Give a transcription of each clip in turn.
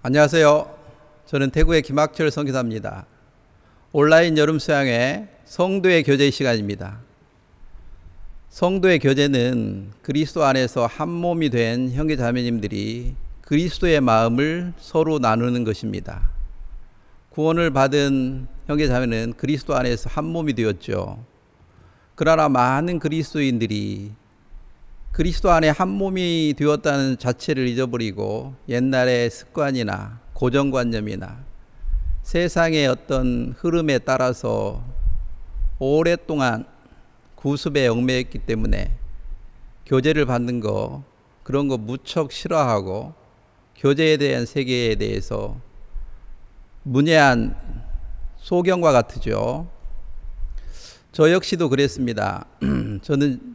안녕하세요. 저는 대구의 김학철 선교사입니다. 온라인 여름 수양회 성도의 교제 시간입니다. 성도의 교제는 그리스도 안에서 한 몸이 된 형제 자매님들이 그리스도의 마음을 서로 나누는 것입니다. 구원을 받은 형제 자매는 그리스도 안에서 한 몸이 되었죠. 그러나 많은 그리스도인들이 그리스도 안에 한 몸이 되었다는 자체를 잊어버리고 옛날의 습관이나 고정관념이나 세상의 어떤 흐름에 따라서 오랫동안 구습에 얽매였기 때문에 교제를 받는 거, 그런 거 무척 싫어하고 교제에 대한 세계에 대해서 문외한 소경과 같으죠. 저 역시도 그랬습니다.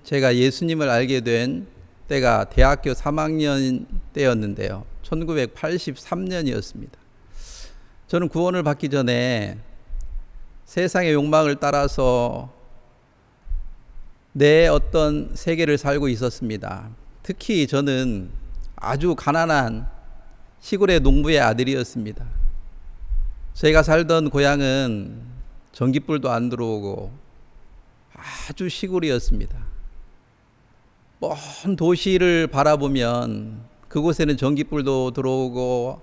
제가 예수님을 알게 된 때가 대학교 3학년 때였는데요. 1983년이었습니다. 저는 구원을 받기 전에 세상의 욕망을 따라서 내 어떤 세계를 살고 있었습니다. 특히 저는 아주 가난한 시골의 농부의 아들이었습니다. 제가 살던 고향은 전기불도 안 들어오고 아주 시골이었습니다. 먼 도시를 바라보면 그곳에는 전기불도 들어오고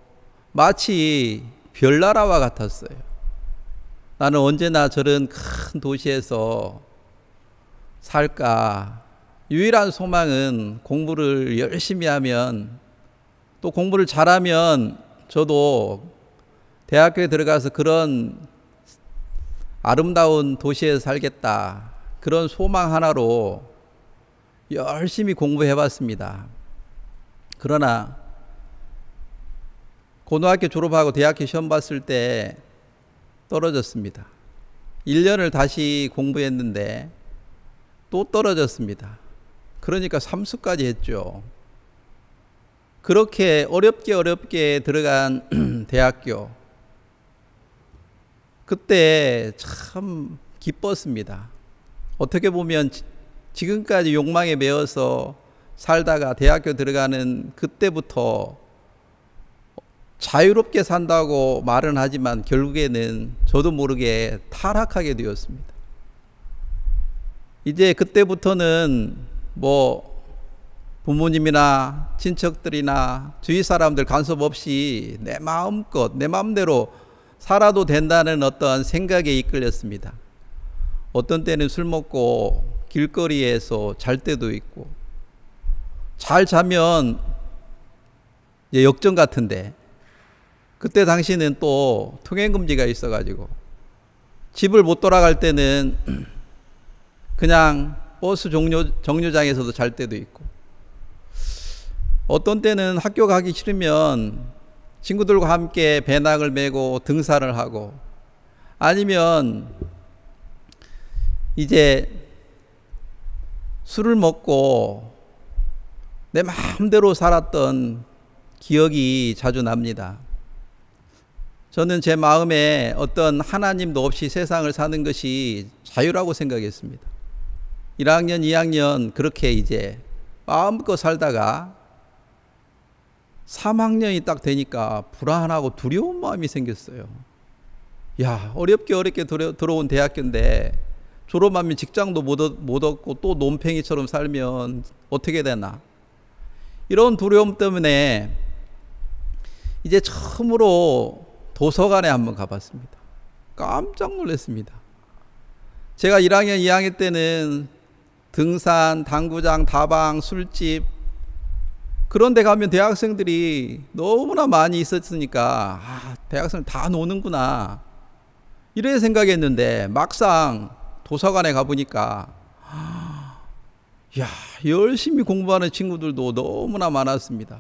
마치 별나라와 같았어요. 나는 언제나 저런 큰 도시에서 살까. 유일한 소망은 공부를 열심히 하면, 또 공부를 잘하면 저도 대학교에 들어가서 그런 아름다운 도시에서 살겠다. 그런 소망 하나로 열심히 공부해 봤습니다. 그러나 고등학교 졸업하고 대학교 시험 봤을 때 떨어졌습니다. 1년을 다시 공부했는데 또 떨어졌습니다. 그러니까 삼수까지 했죠. 그렇게 어렵게 들어간 대학교, 그때 참 기뻤습니다. 어떻게 보면 지금까지 욕망에 매여서 살다가 대학교 들어가는 그때부터 자유롭게 산다고 말은 하지만 결국에는 저도 모르게 타락하게 되었습니다. 이제 그때부터는 부모님이나 친척들이나 주위 사람들 간섭 없이 내 마음껏 내 마음대로 살아도 된다는 어떤 생각에 이끌렸습니다. 어떤 때는 술 먹고 길거리에서 잘 때도 있고, 잘 자면 이제 역전 같은데, 그때 당시는 또 통행금지가 있어가지고 집을 못 돌아갈 때는 그냥 버스 정류장에서도 잘 때도 있고, 어떤 때는 학교 가기 싫으면 친구들과 함께 배낭을 메고 등산을 하고, 아니면 이제 술을 먹고 내 마음대로 살았던 기억이 자주 납니다. 저는 제 마음에 어떤 하나님도 없이 세상을 사는 것이 자유라고 생각했습니다. 1학년, 2학년 그렇게 이제 마음껏 살다가 3학년이 딱 되니까 불안하고 두려운 마음이 생겼어요. 야, 어렵게 들어온 대학교인데 졸업하면 직장도 못 얻고 또 논팽이처럼 살면 어떻게 되나. 이런 두려움 때문에 이제 처음으로 도서관에 한번 가봤습니다. 깜짝 놀랐습니다. 제가 1학년, 2학년 때는 등산, 당구장, 다방, 술집, 그런 데 가면 대학생들이 너무나 많이 있었으니까 대학생 다 노는구나 이래 생각했는데, 막상 도서관에 가보니까 야, 열심히 공부하는 친구들도 너무나 많았습니다.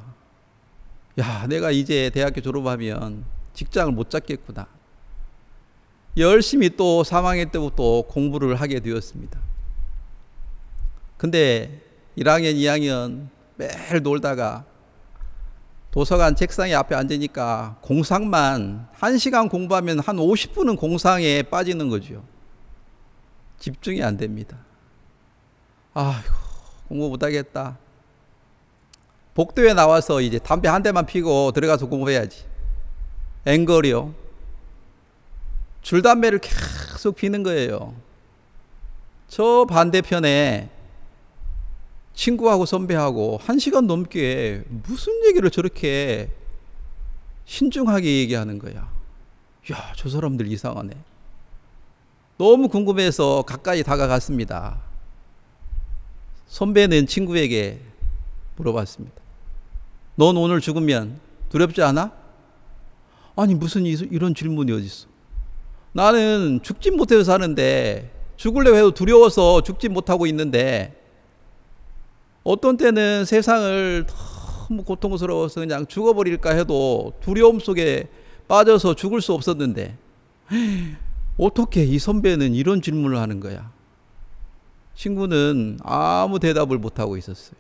야, 내가 이제 대학교 졸업하면 직장을 못 잡겠구나. 열심히 또 3학년 때부터 공부를 하게 되었습니다. 근데 1학년, 2학년 매일 놀다가 도서관 책상에 앞에 앉으니까 공상만 1시간 공부하면 한 50분은 공상에 빠지는 거죠. 집중이 안 됩니다. 아이고, 공부 못하겠다. 복도에 나와서 이제 담배 한 대만 피고 들어가서 공부해야지. 앵걸이요. 줄담배를 계속 피는 거예요. 저 반대편에 친구하고 선배하고 1시간 넘게 무슨 얘기를 저렇게 신중하게 얘기하는 거야. 야, 저 사람들 이상하네. 너무 궁금해서 가까이 다가갔습니다. 선배는 친구에게 물어봤습니다. 넌 오늘 죽으면 두렵지 않아? 아니, 무슨 이런 질문이 어딨어. 나는 죽지 못해서 사는데, 죽으려고 해도 두려워서 죽지 못하고 있는데, 어떤 때는 세상을 너무 고통스러워서 그냥 죽어버릴까 해도 두려움 속에 빠져서 죽을 수 없었는데, 어떻게 이 선배는 이런 질문을 하는 거야? 친구는 아무 대답을 못하고 있었어요.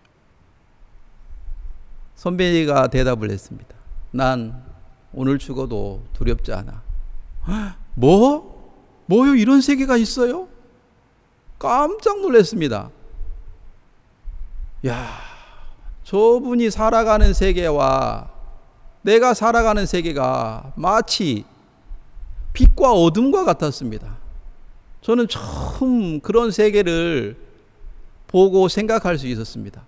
선배가 대답을 했습니다. 난 오늘 죽어도 두렵지 않아. 뭐? 뭐요? 이런 세계가 있어요? 깜짝 놀랐습니다. 야, 저분이 살아가는 세계와 내가 살아가는 세계가 마치 빛과 어둠과 같았습니다. 저는 처음 그런 세계를 보고 생각할 수 있었습니다.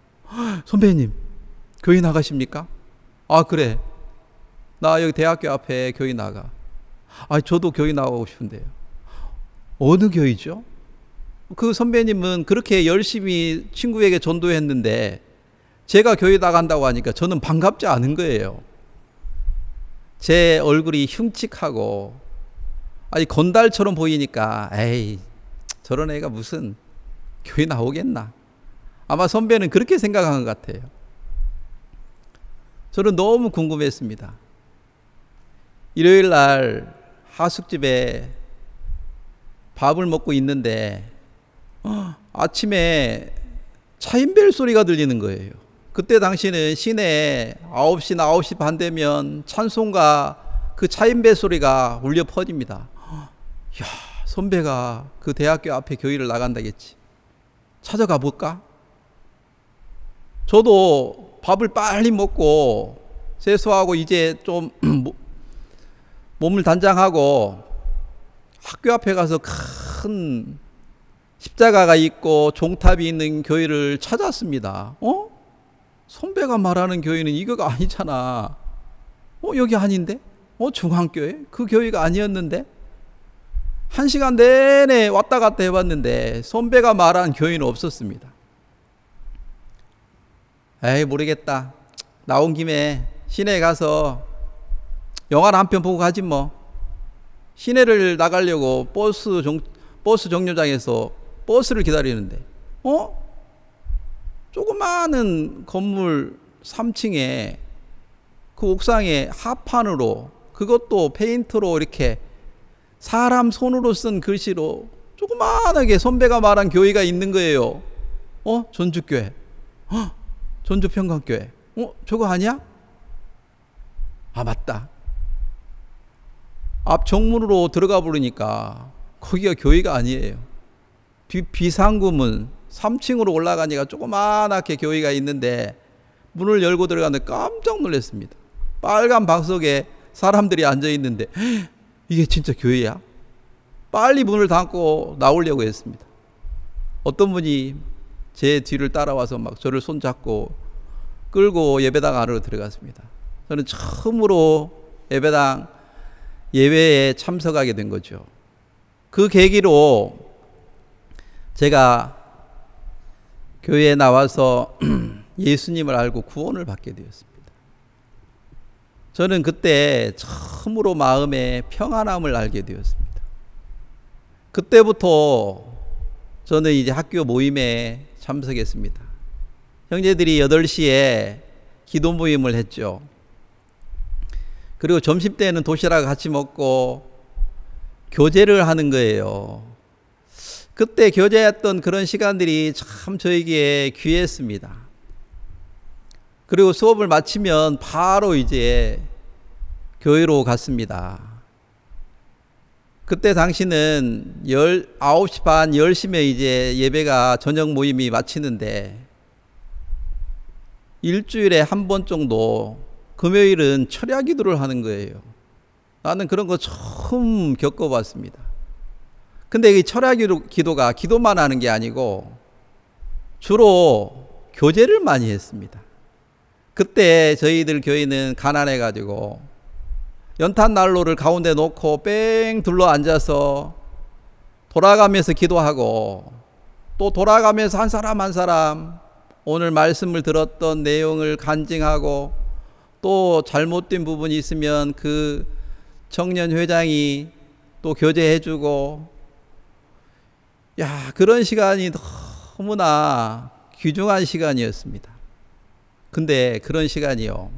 선배님, 교회 나가십니까? 아, 그래. 나 여기 대학교 앞에 교회 나가. 아, 저도 교회 나가고 싶은데요. 어느 교회죠? 그 선배님은 그렇게 열심히 친구에게 전도했는데 제가 교회 나간다고 하니까 저는 반갑지 않은 거예요. 제 얼굴이 흉측하고 아니 건달처럼 보이니까 에이, 저런 애가 무슨 교회 나오겠나. 아마 선배는 그렇게 생각한 것 같아요. 저는 너무 궁금했습니다. 일요일 날 하숙집에 밥을 먹고 있는데 아침에 차인벨 소리가 들리는 거예요. 그때 당시는 시내에 9시나 9시 반 되면 찬송가 그 차인벨 소리가 울려 퍼집니다. 야, 선배가 그 대학교 앞에 교회를 나간다겠지. 찾아가 볼까? 저도 밥을 빨리 먹고 세수하고 이제 좀 몸을 단장하고 학교 앞에 가서 큰 십자가가 있고 종탑이 있는 교회를 찾았습니다. 선배가 말하는 교회는 이거가 아니잖아. 여기 아닌데? 중앙교회? 그 교회가 아니었는데? 1시간 내내 왔다 갔다 해봤는데 선배가 말한 교회는 없었습니다. 에이, 모르겠다. 나온 김에 시내에 가서 영화를 한 편 보고 가지 뭐. 시내를 나가려고 버스 정류장에서 버스를 기다리는데 조그마한 건물 3층에 그 옥상에 합판으로, 그것도 페인트로 이렇게 사람 손으로 쓴 글씨로 조그마하게 선배가 말한 교회가 있는 거예요. 전주교회, 전주평강교회. 저거 아니야? 아, 맞다. 앞 정문으로 들어가 보니까 거기가 교회가 아니에요. 비상구문 3층으로 올라가니까 조그마하게 교회가 있는데 문을 열고 들어가는데 깜짝 놀랐습니다. 빨간 방석에 사람들이 앉아 있는데 이게 진짜 교회야? 빨리 문을 닫고 나오려고 했습니다. 어떤 분이 제 뒤를 따라와서 막 저를 손잡고 끌고 예배당 안으로 들어갔습니다. 저는 처음으로 예배당 예배에 참석하게 된 거죠. 그 계기로 제가 교회에 나와서 예수님을 알고 구원을 받게 되었습니다. 저는 그때 처음으로 마음에 평안함을 알게 되었습니다. 그때부터 저는 이제 학교 모임에 참석했습니다. 형제들이 8시에 기도 모임을 했죠. 그리고 점심 때는 도시락 같이 먹고 교제를 하는 거예요. 그때 교제했던 그런 시간들이 참 저에게 귀했습니다. 그리고 수업을 마치면 바로 이제 교회로 갔습니다. 그때 당시는 9시 반, 10시면 이제 예배가 저녁 모임이 마치는데 일주일에 한 번 정도 금요일은 철야 기도를 하는 거예요. 나는 그런 거 처음 겪어봤습니다. 근데 이 철야 기도가 기도만 하는 게 아니고 주로 교제를 많이 했습니다. 그때 저희들 교회는 가난해가지고 연탄 난로를 가운데 놓고 뺑 둘러 앉아서 돌아가면서 기도하고 또 돌아가면서 한 사람 한 사람 오늘 말씀을 들었던 내용을 간증하고 또 잘못된 부분이 있으면 그 청년 회장이 또 교제해주고, 야, 그런 시간이 너무나 귀중한 시간이었습니다. 근데 그런 시간이요,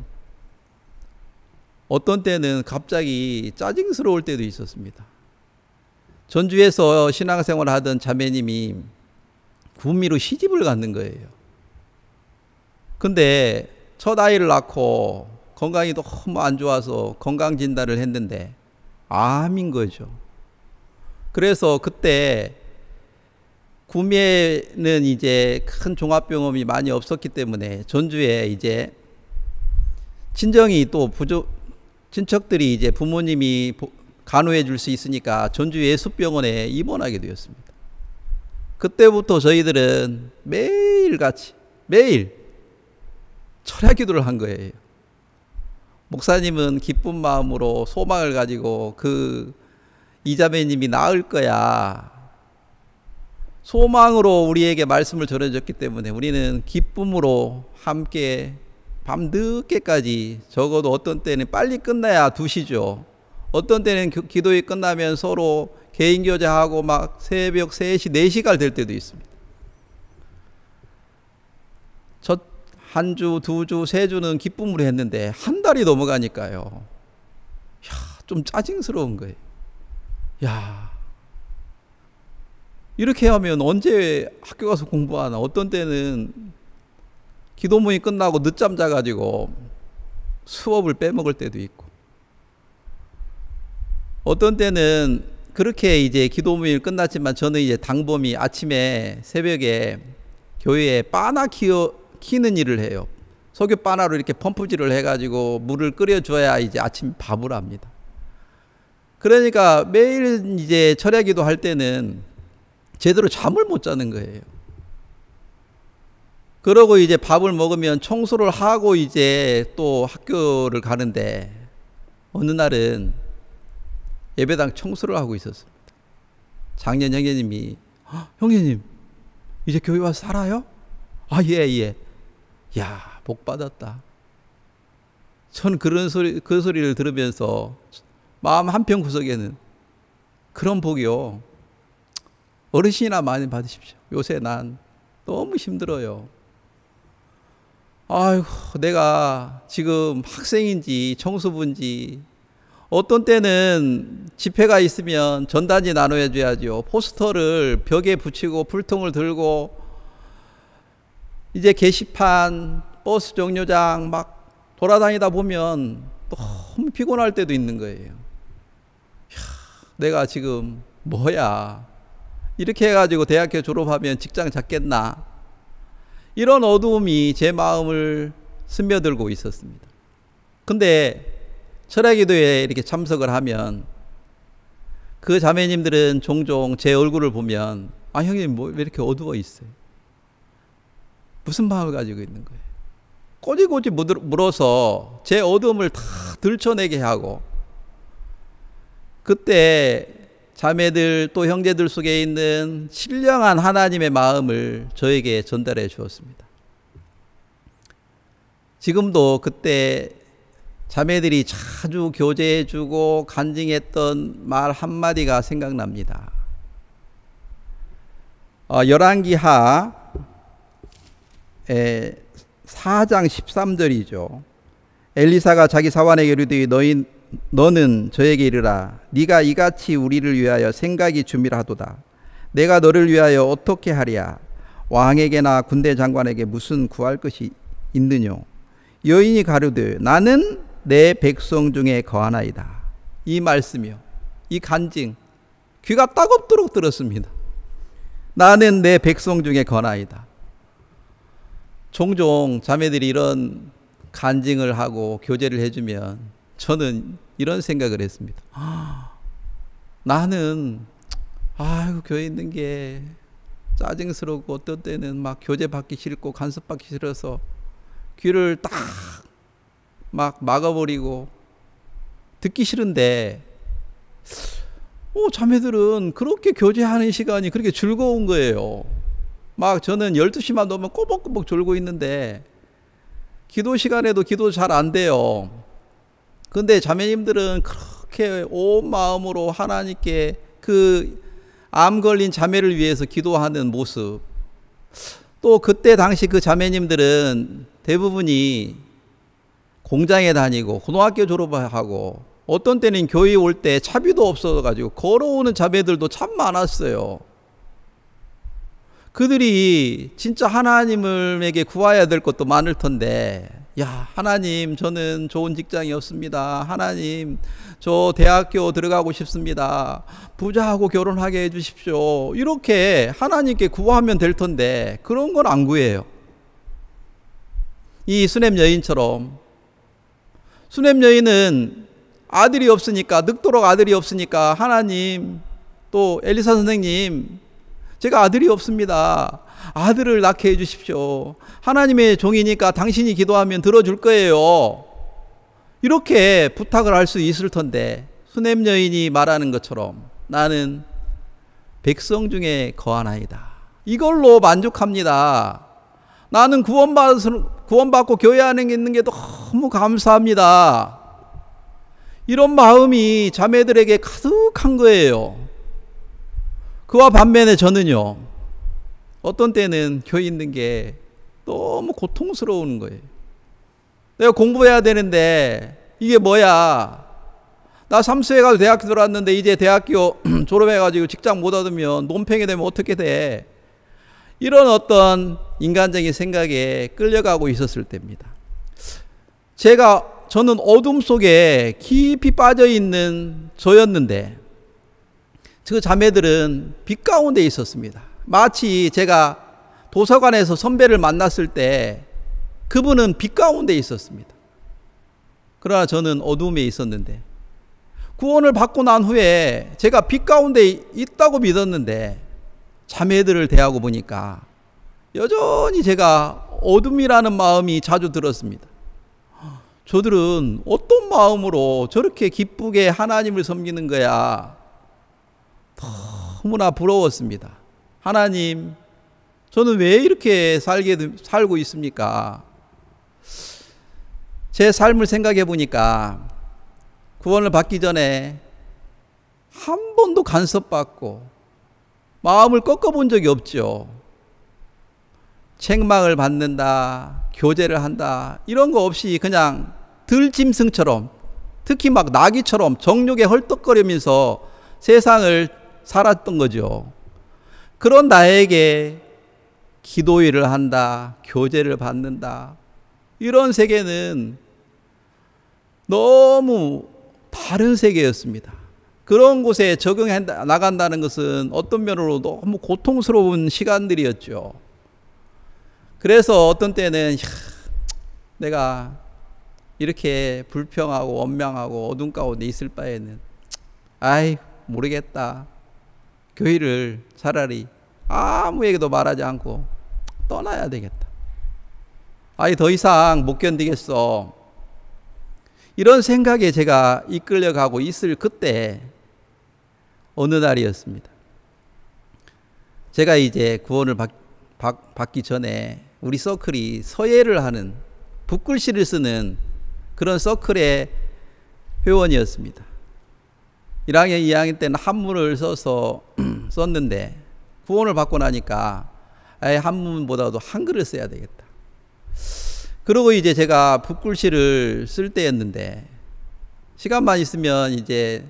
어떤 때는 갑자기 짜증스러울 때도 있었습니다. 전주에서 신앙생활 하던 자매님이 구미로 시집을 갔는 거예요. 근데 첫 아이를 낳고 건강이 너무 안 좋아서 건강진단을 했는데 암인 거죠. 그래서 그때 구미에는 이제 큰 종합병원이 많이 없었기 때문에 전주에 이제 친정이 또 친척들이 이제 부모님이 간호해 줄 수 있으니까 전주 예수병원에 입원하게 되었습니다. 그때부터 저희들은 매일같이 매일 철야 기도를 한 거예요. 목사님은 기쁜 마음으로 소망을 가지고 그 이자매님이 나을 거야, 소망으로 우리에게 말씀을 전해줬기 때문에 우리는 기쁨으로 함께 밤늦게까지, 적어도 어떤 때는 빨리 끝나야 2시죠. 어떤 때는 기도회 끝나면 서로 개인교제하고 막 새벽 3시, 4시가 될 때도 있습니다. 첫 한 주, 2주, 3주는 기쁨으로 했는데 한 달이 넘어가니까요, 야, 좀 짜증스러운 거예요. 야, 이렇게 하면 언제 학교 가서 공부하나. 어떤 때는 기도 모임 끝나고 늦잠 자가지고 수업을 빼먹을 때도 있고, 어떤 때는 그렇게 이제 기도 모임 끝났지만 저는 이제 당범이 아침에 새벽에 교회에 바나 키는 일을 해요. 석유 바나로 이렇게 펌프질을 해가지고 물을 끓여줘야 이제 아침 밥을 합니다. 그러니까 매일 이제 철야 기도 할 때는 제대로 잠을 못 자는 거예요. 그러고 이제 밥을 먹으면 청소를 하고 이제 또 학교를 가는데, 어느 날은 예배당 청소를 하고 있었습니다. 작년 형제님이, 형제님 이제 교회 와서 살아요? 아, 예. 야, 복 받았다. 전 그 소리를 들으면서 마음 한편 구석에는, 그런 복이요, 어르신이나 많이 받으십시오. 요새 난 너무 힘들어요. 아이고, 내가 지금 학생인지 청소부인지, 어떤 때는 집회가 있으면 전단지 나눠야 줘야죠. 포스터를 벽에 붙이고 불통을 들고 이제 게시판, 버스 정류장 막 돌아다니다 보면 너무 피곤할 때도 있는 거예요. 야, 내가 지금 뭐야, 이렇게 해가지고 대학교 졸업하면 직장 잡겠나, 이런 어두움이 제 마음을 스며들고 있었습니다. 근데 철야 기도에 이렇게 참석을 하면 그 자매님들은 종종 제 얼굴을 보면, 아, 형님 뭐 왜 이렇게 어두워 있어요? 무슨 마음을 가지고 있는 거예요? 꼬지꼬지 물어서 제 어두움을 다 들춰내게 하고, 그때 자매들 또 형제들 속에 있는 신령한 하나님의 마음을 저에게 전달해 주었습니다. 지금도 그때 자매들이 자주 교제해 주고 간증했던 말 한마디가 생각납니다. 열왕기하 4장 13절이죠. 엘리사가 자기 사환에게 이르되 너는 저에게 이르라. 네가 이같이 우리를 위하여 생각이 주밀하도다. 내가 너를 위하여 어떻게 하랴? 왕에게나 군대 장관에게 무슨 구할 것이 있느뇨? 여인이 가로되 나는 내 백성 중에 거하나이다. 이 말씀이요, 이 간증, 귀가 따갑도록 들었습니다. 나는 내 백성 중에 거하나이다. 종종 자매들이 이런 간증을 하고 교제를 해주면 저는 이런 생각을 했습니다. 나는 아이고 교회 있는 게 짜증스럽고 어떤 때는 막 교재 받기 싫고 간섭 받기 싫어서 귀를 딱 막 막아버리고 듣기 싫은데 자매들은 그렇게 교제하는 시간이 그렇게 즐거운 거예요. 막 저는 12시만 넘으면 꼬박꼬박 졸고 있는데 기도 시간에도 기도 잘 안 돼요. 근데 자매님들은 그렇게 온 마음으로 하나님께 그 암 걸린 자매를 위해서 기도하는 모습, 또 그때 당시 그 자매님들은 대부분이 공장에 다니고 고등학교 졸업하고 어떤 때는 교회 올 때 차비도 없어가지고 걸어오는 자매들도 참 많았어요. 그들이 진짜 하나님에게 구해야 될 것도 많을 텐데, 야, 하나님, 저는 좋은 직장이 없습니다. 하나님, 저 대학교 들어가고 싶습니다. 부자하고 결혼하게 해주십시오. 이렇게 하나님께 구하면 될 텐데 그런 건 안 구해요. 이 수냄 여인처럼, 수냄 여인은 아들이 없으니까, 늙도록 아들이 없으니까, 하나님, 또 엘리사 선생님, 제가 아들이 없습니다. 아들을 낳게 해주십시오. 하나님의 종이니까 당신이 기도하면 들어줄 거예요. 이렇게 부탁을 할 수 있을 텐데, 수냄 여인이 말하는 것처럼 나는 백성 중에 거하나이다. 이걸로 만족합니다. 나는 구원받고 교회 안에 있는 게 너무 감사합니다. 이런 마음이 자매들에게 가득한 거예요. 그와 반면에 저는요, 어떤 때는 교회 있는 게 너무 고통스러운 거예요. 내가 공부해야 되는데 이게 뭐야? 나 삼수해 가지고 대학교 들어왔는데 이제 대학교 졸업해가지고 직장 못 얻으면 논팽이 되면 어떻게 돼? 이런 어떤 인간적인 생각에 끌려가고 있었을 때입니다. 저는 어둠 속에 깊이 빠져 있는 저였는데 그 자매들은 빛 가운데 있었습니다. 마치 제가 도서관에서 선배를 만났을 때 그분은 빛 가운데 있었습니다. 그러나 저는 어둠에 있었는데, 구원을 받고 난 후에 제가 빛 가운데 있다고 믿었는데 자매들을 대하고 보니까 여전히 제가 어둠이라는 마음이 자주 들었습니다. 저들은 어떤 마음으로 저렇게 기쁘게 하나님을 섬기는 거야? 너무나 부러웠습니다. 하나님, 저는 왜 이렇게 살고 있습니까? 제 삶을 생각해 보니까 구원을 받기 전에 한 번도 간섭받고 마음을 꺾어본 적이 없죠. 책망을 받는다, 교제를 한다, 이런 거 없이 그냥 들짐승처럼, 특히 막 나귀처럼 정욕에 헐떡거리면서 세상을 살았던 거죠. 그런 나에게 기도일을 한다, 교제를 받는다, 이런 세계는 너무 다른 세계였습니다. 그런 곳에 적응해 나간다는 것은 어떤 면으로 너무 고통스러운 시간들이었죠. 그래서 어떤 때는 내가 이렇게 불평하고 원망하고 어둠 가운데 있을 바에는 모르겠다, 교회를 차라리 아무에게도 말하지 않고 떠나야 되겠다. 더 이상 못 견디겠어. 이런 생각에 제가 이끌려가고 있을 그때 어느 날이었습니다. 제가 이제 구원을 받기 전에 우리 서클이 서예를 하는, 붓글씨를 쓰는 그런 서클의 회원이었습니다. 1학년, 2학년 때는 한문을 썼는데 구원을 받고 나니까 한문보다도 한글을 써야 되겠다. 그러고 이제 제가 붓글씨를 쓸 때였는데, 시간만 있으면 이제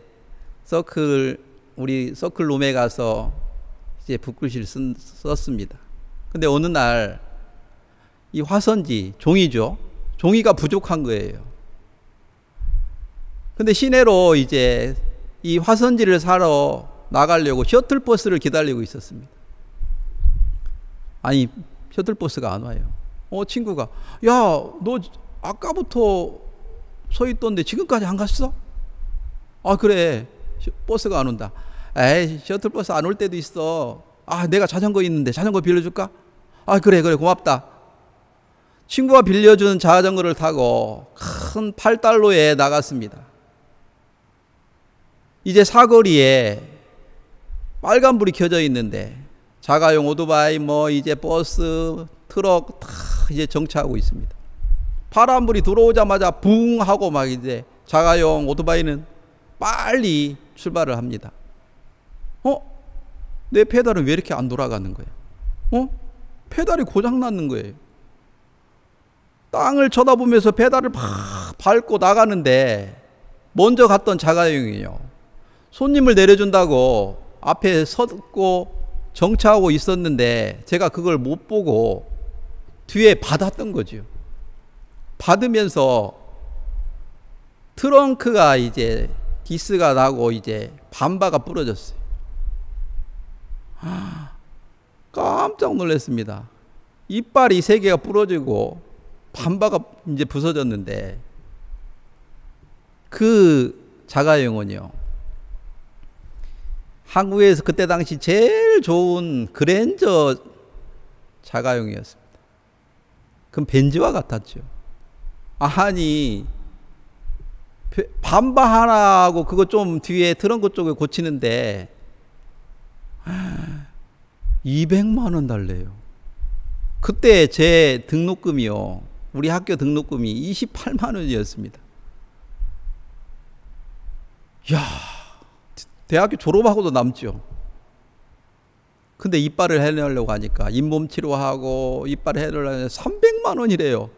우리 서클 룸에 가서 이제 붓글씨를 썼습니다. 근데 어느 날 이 화선지, 종이죠. 종이가 부족한 거예요. 근데 시내로 이제 이 화선지를 사러 나가려고 셔틀버스를 기다리고 있었습니다. 셔틀버스가 안 와요. 친구가, 야, 너 아까부터 서 있던데 지금까지 안 갔어? 아, 그래. 버스가 안 온다. 에이, 셔틀버스 안 올 때도 있어. 아, 내가 자전거 있는데 자전거 빌려줄까? 아, 그래, 고맙다. 친구가 빌려준 자전거를 타고 큰 8달로에 나갔습니다. 이제 사거리에 빨간불이 켜져 있는데 자가용 오토바이 이제 버스 트럭 다 이제 정차하고 있습니다. 파란불이 들어오자마자 붕 하고 막 이제 자가용 오토바이는 빨리 출발을 합니다. 내 페달은 왜 이렇게 안 돌아가는 거야? 페달이 고장 났는 거예요. 땅을 쳐다보면서 페달을 팍 밟고 나가는데 먼저 갔던 자가용이요. 손님을 내려준다고 앞에 섰고 정차하고 있었는데 제가 그걸 못 보고 뒤에 받았던 거죠. 받으면서 트렁크가 이제 디스가 나고 이제 밤바가 부러졌어요. 깜짝 놀랐습니다. 이빨이 3개가 부러지고 밤바가 이제 부서졌는데 그 자가용은요, 한국에서 그때 당시 제일 좋은 그랜저 자가용이었습니다. 그럼 벤츠와 같았죠. 아니, 밤바 하나하고 그거 좀 뒤에 트렁크 쪽에 고치는데 200만 원 달래요. 그때 제 등록금이요, 우리 학교 등록금이 28만 원이었습니다. 야, 대학교 졸업하고도 남죠. 근데 이빨을 해내려고 하니까 잇몸 치료하고 이빨 해내려고 하니까 300만 원이래요.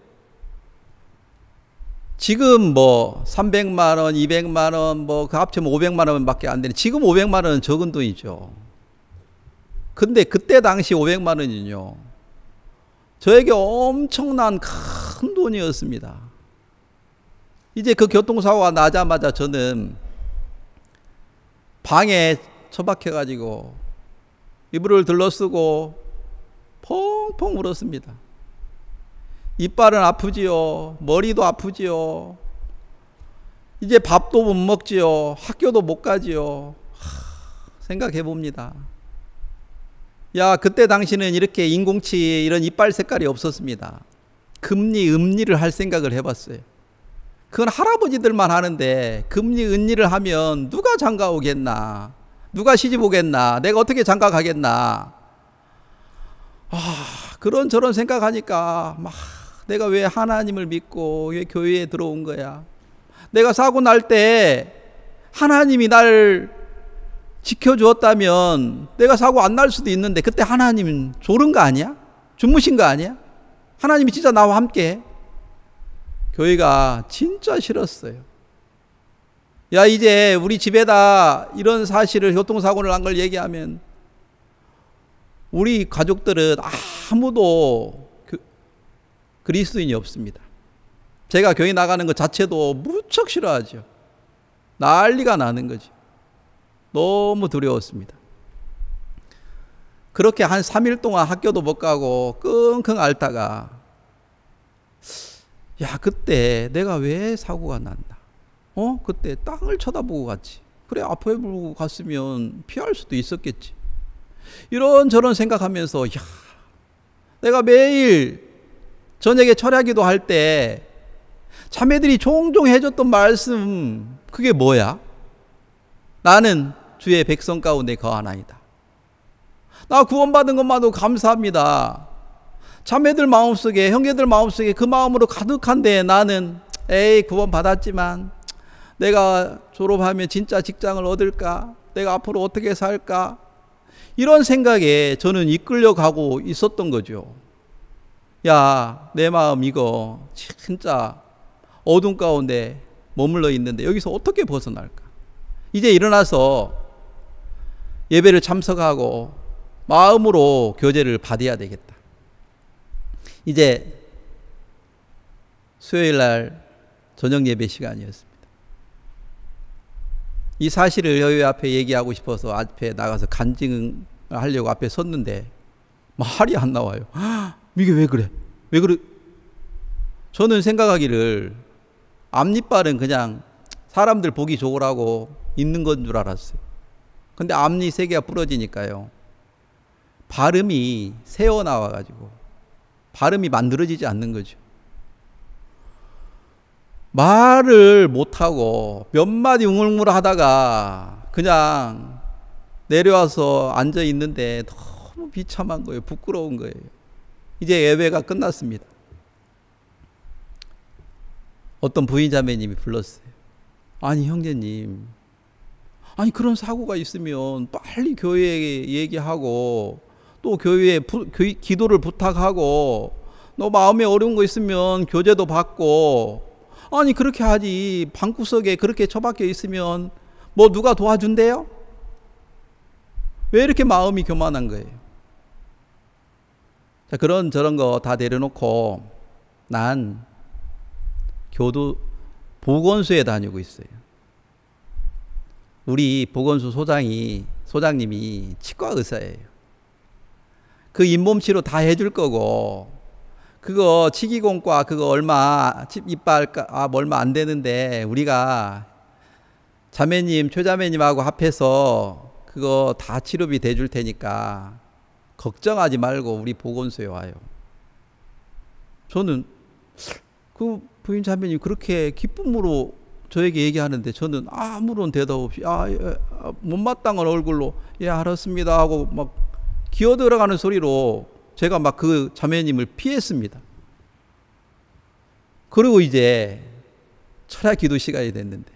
지금 300만 원, 200만 원, 그 합치면 500만 원밖에 안 되네. 지금 500만 원은 적은 돈이죠. 근데 그때 당시 500만 원은요, 저에게 엄청난 큰 돈이었습니다. 이제 그 교통사고가 나자마자 저는 방에 처박혀가지고 이불을 들러쓰고 펑펑 울었습니다. 이빨은 아프지요. 머리도 아프지요. 이제 밥도 못 먹지요. 학교도 못 가지요. 생각해 봅니다. 야, 그때 당시는 이렇게 인공치 이런 이빨 색깔이 없었습니다. 금리, 음리를 할 생각을 해봤어요. 그건 할아버지들만 하는데 금리, 은리를 하면 누가 장가 오겠나? 누가 시집 오겠나? 내가 어떻게 장가 가겠나? 그런 저런 생각하니까 막 내가 왜 하나님을 믿고 왜 교회에 들어온 거야? 내가 사고 날 때 하나님이 날 지켜주었다면 내가 사고 안 날 수도 있는데 그때 하나님 졸은 거 아니야? 주무신 거 아니야? 하나님이 진짜 나와 함께 해? 교회가 진짜 싫었어요. 야, 이제 우리 집에다 이런 사실을, 교통사고를 난 걸 얘기하면 우리 가족들은 아무도 그리스도인이 없습니다. 제가 교회 나가는 것 자체도 무척 싫어하죠. 난리가 나는 거죠. 너무 두려웠습니다. 그렇게 한 3일 동안 학교도 못 가고 끙끙 앓다가, 야, 그때 내가 왜 사고가 났나? 그때 땅을 쳐다보고 갔지. 그래, 앞에 보고 갔으면 피할 수도 있었겠지. 이런저런 생각하면서, 야, 내가 매일 저녁에 철야기도 할 때 자매들이 종종 해줬던 말씀, 그게 뭐야? 나는 주의 백성 가운데 거하나이다. 나 구원받은 것만도 감사합니다. 자매들 마음속에, 형제들 마음속에 그 마음으로 가득한데 나는 구원 받았지만 내가 졸업하면 진짜 직장을 얻을까? 내가 앞으로 어떻게 살까? 이런 생각에 저는 이끌려가고 있었던 거죠. 야, 내 마음 이거 진짜 어둠 가운데 머물러 있는데 여기서 어떻게 벗어날까? 이제 일어나서 예배를 참석하고 마음으로 교제를 받아야 되겠다. 이제 수요일 날 저녁 예배 시간이었습니다. 이 사실을 여기 앞에 얘기하고 싶어서 앞에 나가서 간증을 하려고 앞에 섰는데 말이 안 나와요. 이게 왜 그래? 저는 생각하기를 앞니빨은 그냥 사람들 보기 좋으라고 있는 건 줄 알았어요. 근데 앞니 세 개가 부러지니까요. 발음이 새어나와가지고 발음이 만들어지지 않는 거죠. 말을 못하고 몇 마디 웅얼웅얼 하다가 그냥 내려와서 앉아 있는데 너무 비참한 거예요. 부끄러운 거예요. 이제 예배가 끝났습니다. 어떤 부인자매님이 불렀어요. 아니 형제님, 아니 그런 사고가 있으면 빨리 교회에 얘기하고 또 교회에 기도를 부탁하고 너 마음에 어려운 거 있으면 교제도 받고 아니 그렇게 하지 방구석에 그렇게 처박혀 있으면 뭐 누가 도와준대요? 왜 이렇게 마음이 교만한 거예요? 자, 그런 저런 거 다 내려놓고 난 교도 보건소에 다니고 있어요. 우리 보건소 소장님이 치과 의사예요. 그 잇몸치료 다 해줄 거고 그거 치기공과 그거 얼마 이빨 얼마 안 되는데 우리가 자매님 최자매님하고 합해서 그거 다 치료비 대줄 테니까 걱정하지 말고 우리 보건소에 와요. 저는 그 부인 자매님 그렇게 기쁨으로 저에게 얘기하는데 저는 아무런 대답 없이 못마땅한 얼굴로 예 알았습니다 하고 막 기어들어가는 소리로 제가 막 그 자매님을 피했습니다. 그리고 이제 철야 기도 시간이 됐는데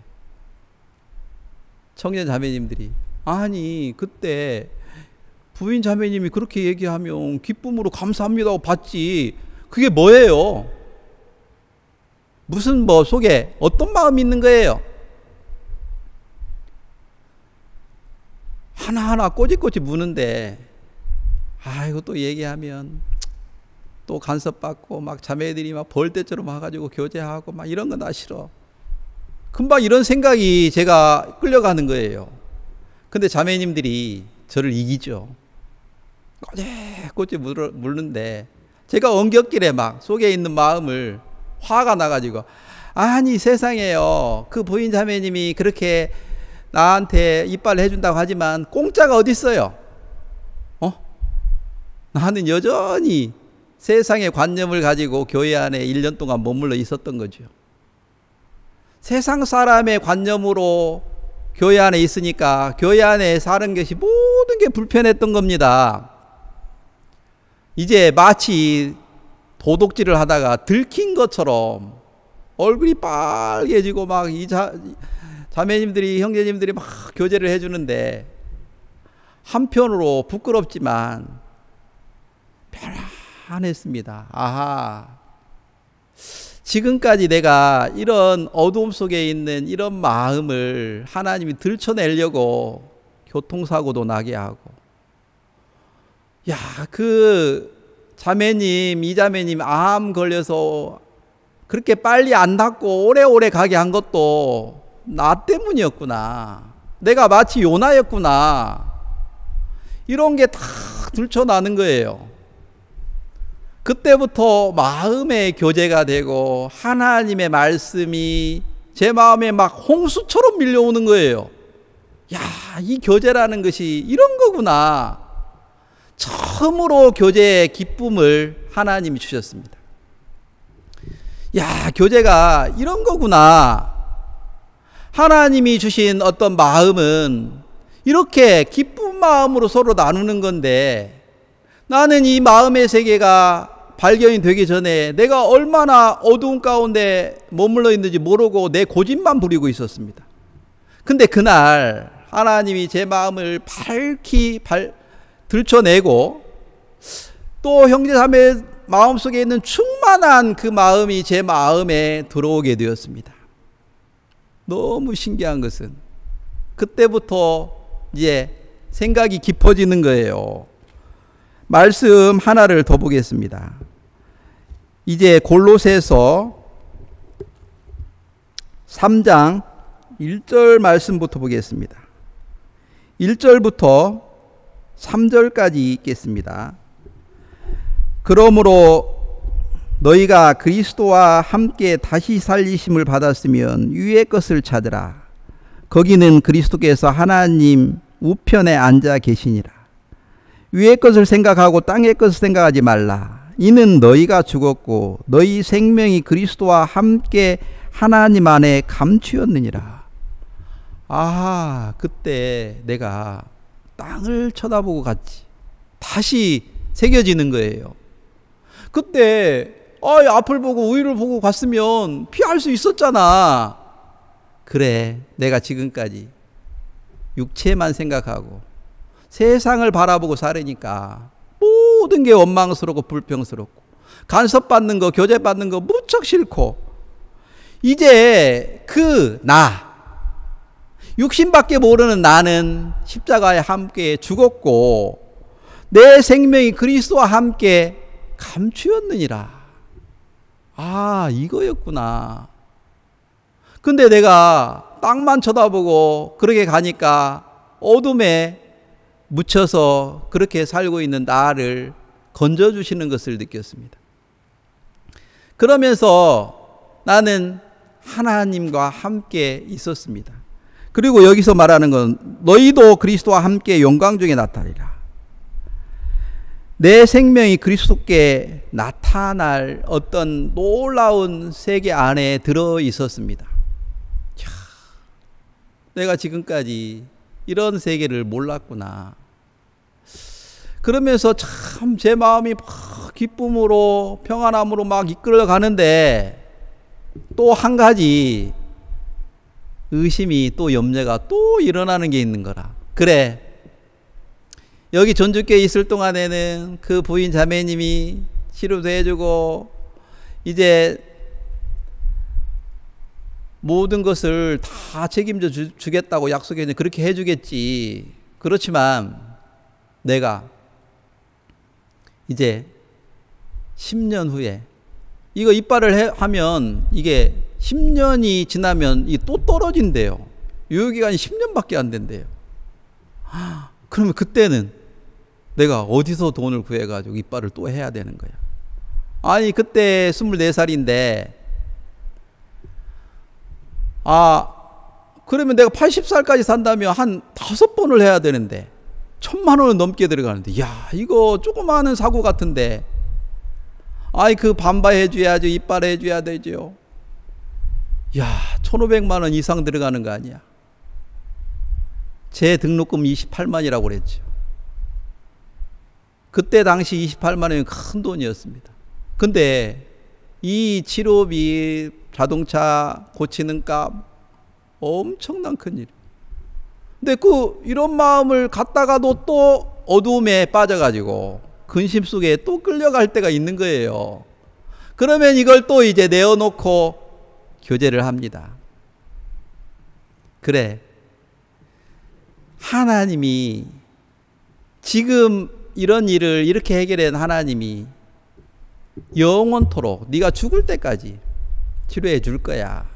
청년 자매님들이 아니 그때 부인 자매님이 그렇게 얘기하면 기쁨으로 감사합니다 하고 받지 그게 뭐예요? 무슨 뭐 속에 어떤 마음이 있는 거예요? 하나하나 꼬집꼬집 무는데 이거 또 얘기하면 또 간섭받고 막 자매들이 막 벌떼처럼 와가지고 교제하고 막 이런 거 나 싫어. 금방 이런 생각이 제가 끌려가는 거예요. 근데 자매님들이 저를 이기죠. 꼬집꼬집 물는데 제가 엉겹길에 막 속에 있는 마음을 화가 나가지고 아니 세상에요. 그 부인 자매님이 그렇게 나한테 이빨을 해준다고 하지만 공짜가 어디 있어요? 나는 여전히 세상의 관념을 가지고 교회 안에 1년 동안 머물러 있었던 거죠. 세상 사람의 관념으로 교회 안에 있으니까 교회 안에 사는 것이 모든 게 불편했던 겁니다. 이제 마치 도둑질을 하다가 들킨 것처럼 얼굴이 빨개지고 막 이 자매님들이 형제님들이 막 교제를 해주는데 한편으로 부끄럽지만 편안했습니다. 아하, 지금까지 내가 이런 어두움 속에 있는 이런 마음을 하나님이 들춰내려고 교통사고도 나게 하고 그 자매님 이자매님 암 걸려서 그렇게 빨리 안 낫고 오래오래 가게 한 것도 나 때문이었구나. 내가 마치 요나였구나. 이런 게 다 들춰나는 거예요. 그때부터 마음의 교제가 되고 하나님의 말씀이 제 마음에 막 홍수처럼 밀려오는 거예요. 이 교제라는 것이 이런 거구나. 처음으로 교제의 기쁨을 하나님이 주셨습니다. 교제가 이런 거구나. 하나님이 주신 어떤 마음은 이렇게 기쁜 마음으로 서로 나누는 건데 나는 이 마음의 세계가 발견이 되기 전에 내가 얼마나 어두운 가운데 머물러 있는지 모르고 내 고집만 부리고 있었습니다. 근데 그날 하나님이 제 마음을 밝히 들춰내고 또 형제자매 마음속에 있는 충만한 그 마음이 제 마음에 들어오게 되었습니다. 너무 신기한 것은 그때부터 이제 생각이 깊어지는 거예요. 말씀 하나를 더 보겠습니다. 이제 골로새서 3장 1절 말씀부터 보겠습니다. 1절부터 3절까지 읽겠습니다. 그러므로 너희가 그리스도와 함께 다시 살리심을 받았으면 위의 것을 찾으라. 거기는 그리스도께서 하나님 우편에 앉아 계시니라. 위의 것을 생각하고 땅의 것을 생각하지 말라. 이는 너희가 죽었고 너희 생명이 그리스도와 함께 하나님 안에 감추었느니라. 아, 그때 내가 땅을 쳐다보고 갔지. 다시 새겨지는 거예요. 그때 앞을 보고 위를 보고 갔으면 피할 수 있었잖아. 그래, 내가 지금까지 육체만 생각하고 세상을 바라보고 살으니까 모든 게 원망스럽고 불평스럽고 간섭받는 거, 교제받는 거 무척 싫고, 이제 그 나, 육신밖에 모르는 나는 십자가에 함께 죽었고 내 생명이 그리스도와 함께 감추었느니라. 아, 이거였구나. 근데 내가 땅만 쳐다보고 그렇게 가니까 어둠에 묻혀서 그렇게 살고 있는 나를 건져주시는 것을 느꼈습니다. 그러면서 나는 하나님과 함께 있었습니다. 그리고 여기서 말하는 건 너희도 그리스도와 함께 영광 중에 나타나리라. 내 생명이 그리스도께 나타날 어떤 놀라운 세계 안에 들어 있었습니다. 내가 지금까지 이런 세계를 몰랐구나. 그러면서 참 제 마음이 막 기쁨으로 평안함으로 막 이끌어 가는데 또 한 가지 의심이, 또 염려가 또 일어나는 게 있는 거라. 그래, 여기 전주교에 있을 동안에는 그 부인 자매님이 치료도 해주고 이제 모든 것을 다 책임져 주겠다고 약속했는데 그렇게 해주겠지. 그렇지만 내가 이제 10년 후에 이거 이빨을 하면 이게 10년이 지나면 이 또 떨어진대요. 유효기간이 10년밖에 안 된대요. 그러면 그때는 내가 어디서 돈을 구해가지고 이빨을 또 해야 되는 거야. 아니, 그때 24살인데 그러면 내가 80살까지 산다면 한 5번을 해야 되는데 1,000만 원은 넘게 들어가는데, 야, 이거 조그마한 사고 같은데, 그 반바 해줘야죠. 이빨 해줘야 되죠. 야, 1,500만 원 이상 들어가는 거 아니야. 제 등록금 28만이라고 그랬죠. 그때 당시 28만 원은 큰 돈이었습니다. 근데 이 치료비, 자동차 고치는 값 엄청난 큰일. 근데 이런 마음을 갖다가도 또 어두움에 빠져가지고 근심 속에 또 끌려갈 때가 있는 거예요. 그러면 이걸 또 이제 내어놓고 교제를 합니다. 그래, 하나님이 지금 이런 일을 이렇게 해결한 하나님이 영원토록 네가 죽을 때까지 치료해 줄 거야.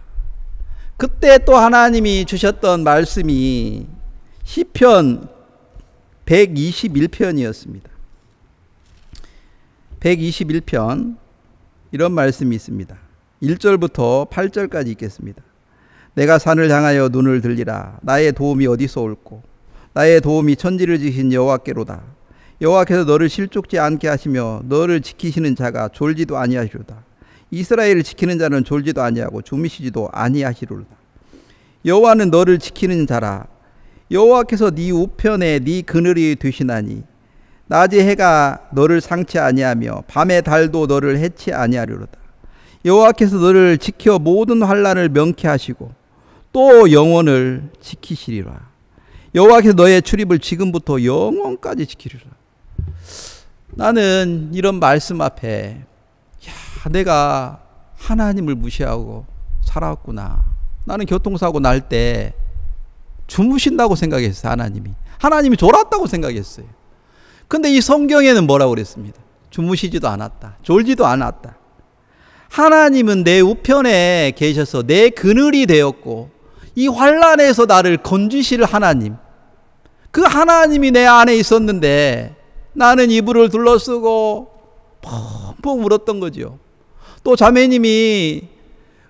그때 또 하나님이 주셨던 말씀이 시편 121편이었습니다. 121편 이런 말씀이 있습니다. 1절부터 8절까지 읽겠습니다. 내가 산을 향하여 눈을 들리라. 나의 도움이 어디서 올꼬? 나의 도움이 천지를 지으신 여호와께로다. 여호와께서 너를 실족지 않게 하시며 너를 지키시는 자가 졸지도 아니하시로다. 이스라엘을 지키는 자는 졸지도 아니하고 주무시지도 아니하시로다. 여호와는 너를 지키는 자라. 여호와께서 네 우편에 네 그늘이 되시나니 낮의 해가 너를 상치 아니하며 밤의 달도 너를 해치 아니하리로다. 여호와께서 너를 지켜 모든 환난을 명케 하시고 또 영원을 지키시리라. 여호와께서 너의 출입을 지금부터 영원까지 지키리라. 나는 이런 말씀 앞에 내가 하나님을 무시하고 살았구나. 나는 교통사고 날 때 주무신다고 생각했어요. 하나님이 졸았다고 생각했어요. 근데 이 성경에는 뭐라고 그랬습니다. 주무시지도 않았다. 졸지도 않았다. 하나님은 내 우편에 계셔서 내 그늘이 되었고 이 환난에서 나를 건지실 하나님, 그 하나님이 내 안에 있었는데 나는 이불을 둘러쓰고 펑펑 울었던 거죠. 또 자매님이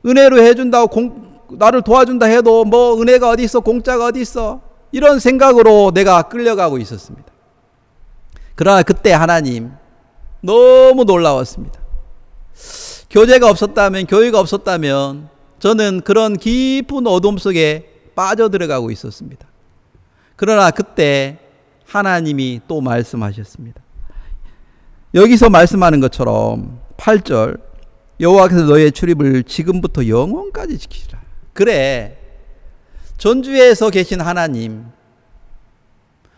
은혜로 해준다고 나를 도와준다 해도 뭐 은혜가 어디 있어, 공짜가 어디 있어, 이런 생각으로 내가 끌려가고 있었습니다. 그러나 그때 하나님 너무 놀라웠습니다. 교제가 없었다면, 교회가 없었다면 저는 그런 깊은 어둠 속에 빠져들어가고 있었습니다. 그러나 그때 하나님이 또 말씀하셨습니다. 여기서 말씀하는 것처럼 8절, 여호와께서 너의 출입을 지금부터 영원까지 지키시라. 그래, 전주에서 계신 하나님,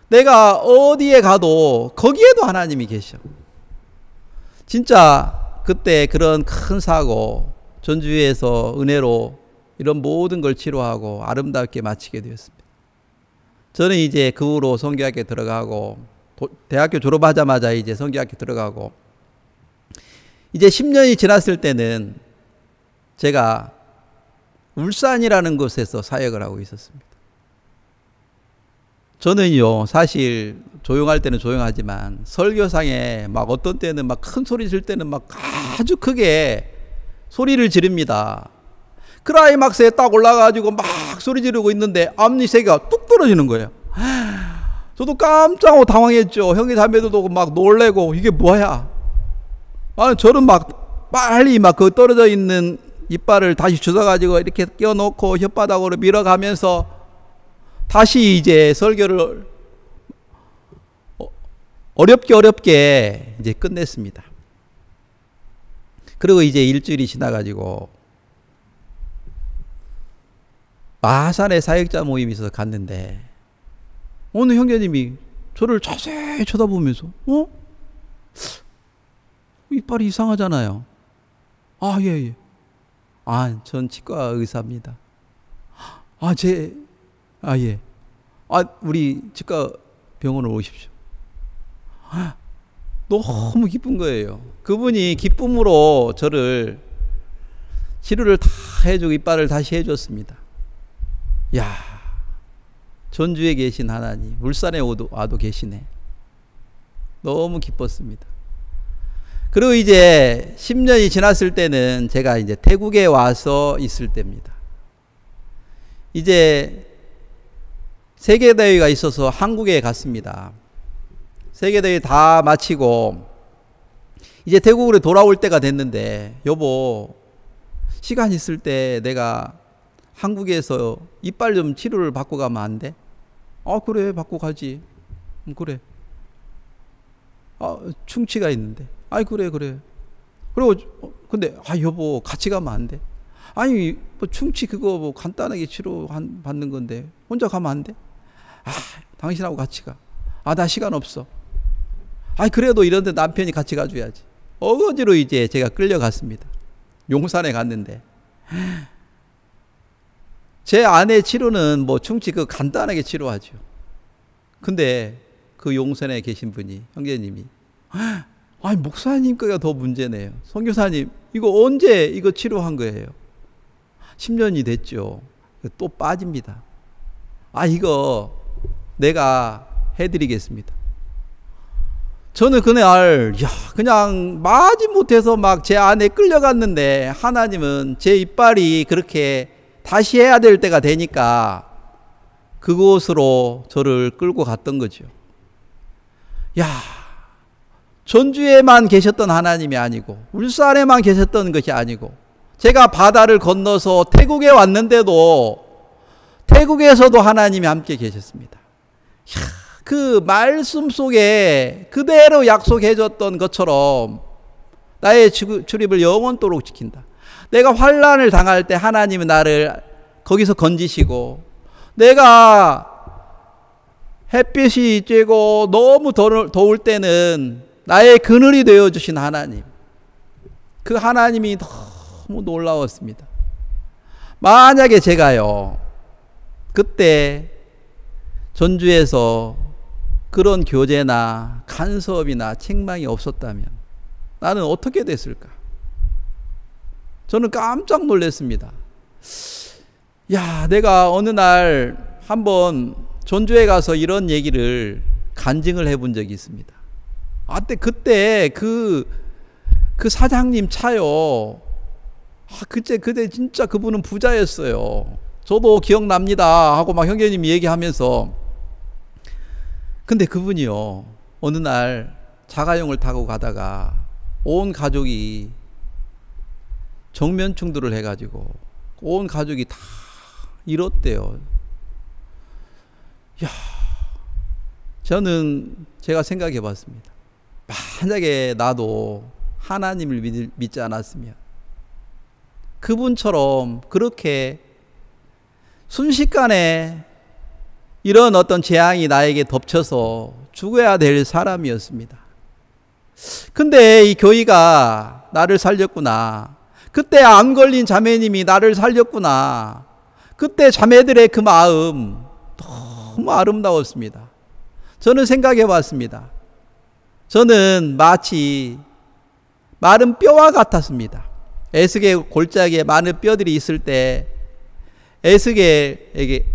내가 어디에 가도 거기에도 하나님이 계셔. 진짜 그때 그런 큰 사고, 전주에서 은혜로 이런 모든 걸 치료하고 아름답게 마치게 되었습니다. 저는 이제 그 후로 선교학교에 들어가고, 대학교 졸업하자마자 이제 선교학교 들어가고, 이제 10년이 지났을 때는 제가 울산이라는 곳에서 사역을 하고 있었습니다. 저는요, 사실 조용할 때는 조용하지만 설교상에 막 어떤 때는 막 큰 소리 질 때는 막 아주 크게 소리를 지릅니다. 클라이막스에 딱 올라가지고 막 소리 지르고 있는데 앞니 세 개가 뚝 떨어지는 거예요. 저도 깜짝 당황했죠. 형이 자매들도 막 놀래고, 이게 뭐야? 저는 막 빨리 막 그 떨어져 있는 이빨을 다시 주워가지고 이렇게 끼워놓고 혓바닥으로 밀어가면서 다시 이제 설교를 어렵게 이제 끝냈습니다. 그리고 이제 일주일이 지나가지고 마산에 사역자 모임이 있어서 갔는데, 어느 형제님이 저를 자세히 쳐다보면서 이빨이 이상하잖아요. 아, 예. 전 치과 의사입니다. 예. 우리 치과 병원으로 오십시오. 너무 기쁜 거예요. 그분이 기쁨으로 저를 치료를 다 해주고 이빨을 다시 해줬습니다. 야, 전주에 계신 하나님, 울산에 와도 계시네. 너무 기뻤습니다. 그리고 이제 10년이 지났을 때는 제가 이제 태국에 와서 있을 때입니다. 이제 세계대회가 있어서 한국에 갔습니다. 세계대회 다 마치고 이제 태국으로 돌아올 때가 됐는데, 여보, 시간 있을 때 내가 한국에서 이빨 좀 치료를 받고 가면 안 돼? 그래, 받고 가지. 그래. 충치가 있는데. 그래. 그리고 근데 여보, 같이 가면 안 돼? 뭐 충치 그거 뭐 간단하게 치료 받는 건데 혼자 가면 안 돼? 당신하고 같이 가. 나 시간 없어. 그래도 이런데 남편이 같이 가줘야지. 어거지로 이제 제가 끌려갔습니다. 용산에 갔는데 제 아내 치료는 뭐 충치 그 간단하게 치료하죠. 근데 그 용산에 계신 분이, 형제님이, 목사님 거가 더 문제네요. 선교사님, 이거 언제 이거 치료한 거예요? 10년이 됐죠. 또 빠집니다. 이거 내가 해드리겠습니다. 저는 그날 그냥 마지못해서 막 제 안에 끌려갔는데, 하나님은 제 이빨이 그렇게 다시 해야 될 때가 되니까 그곳으로 저를 끌고 갔던 거죠. 전주에만 계셨던 하나님이 아니고, 울산에만 계셨던 것이 아니고, 제가 바다를 건너서 태국에 왔는데도 태국에서도 하나님이 함께 계셨습니다. 그 말씀 속에 그대로 약속해줬던 것처럼 나의 출입을 영원토록 지킨다. 내가 환난을 당할 때 하나님은 나를 거기서 건지시고, 내가 햇빛이 쬐고 너무 더울 때는 나의 그늘이 되어주신 하나님, 그 하나님이 너무 놀라웠습니다. 만약에 제가요 그때 전주에서 그런 교제나 간섭이나 책망이 없었다면 나는 어떻게 됐을까? 저는 깜짝 놀랐습니다. 내가 어느 날 한번 전주에 가서 이런 얘기를 간증을 해본 적이 있습니다. 그때 그 사장님 차요, 그때 진짜 그분은 부자였어요. 저도 기억납니다 하고 막 형제님이 얘기하면서, 근데 그분이요, 어느 날 자가용을 타고 가다가 온 가족이 정면 충돌을 해가지고 온 가족이 다 잃었대요. 야, 저는 제가 생각해 봤습니다. 만약에 나도 하나님을 믿지 않았으면 그분처럼 그렇게 순식간에 이런 어떤 재앙이 나에게 덮쳐서 죽어야 될 사람이었습니다. 근데 이 교회가 나를 살렸구나. 그때 암 걸린 자매님이 나를 살렸구나. 그때 자매들의 그 마음 너무 아름다웠습니다. 저는 생각해 봤습니다. 저는 마치 마른 뼈와 같았습니다. 에스겔 골짜기에 많은 뼈들이 있을 때 에스겔에게,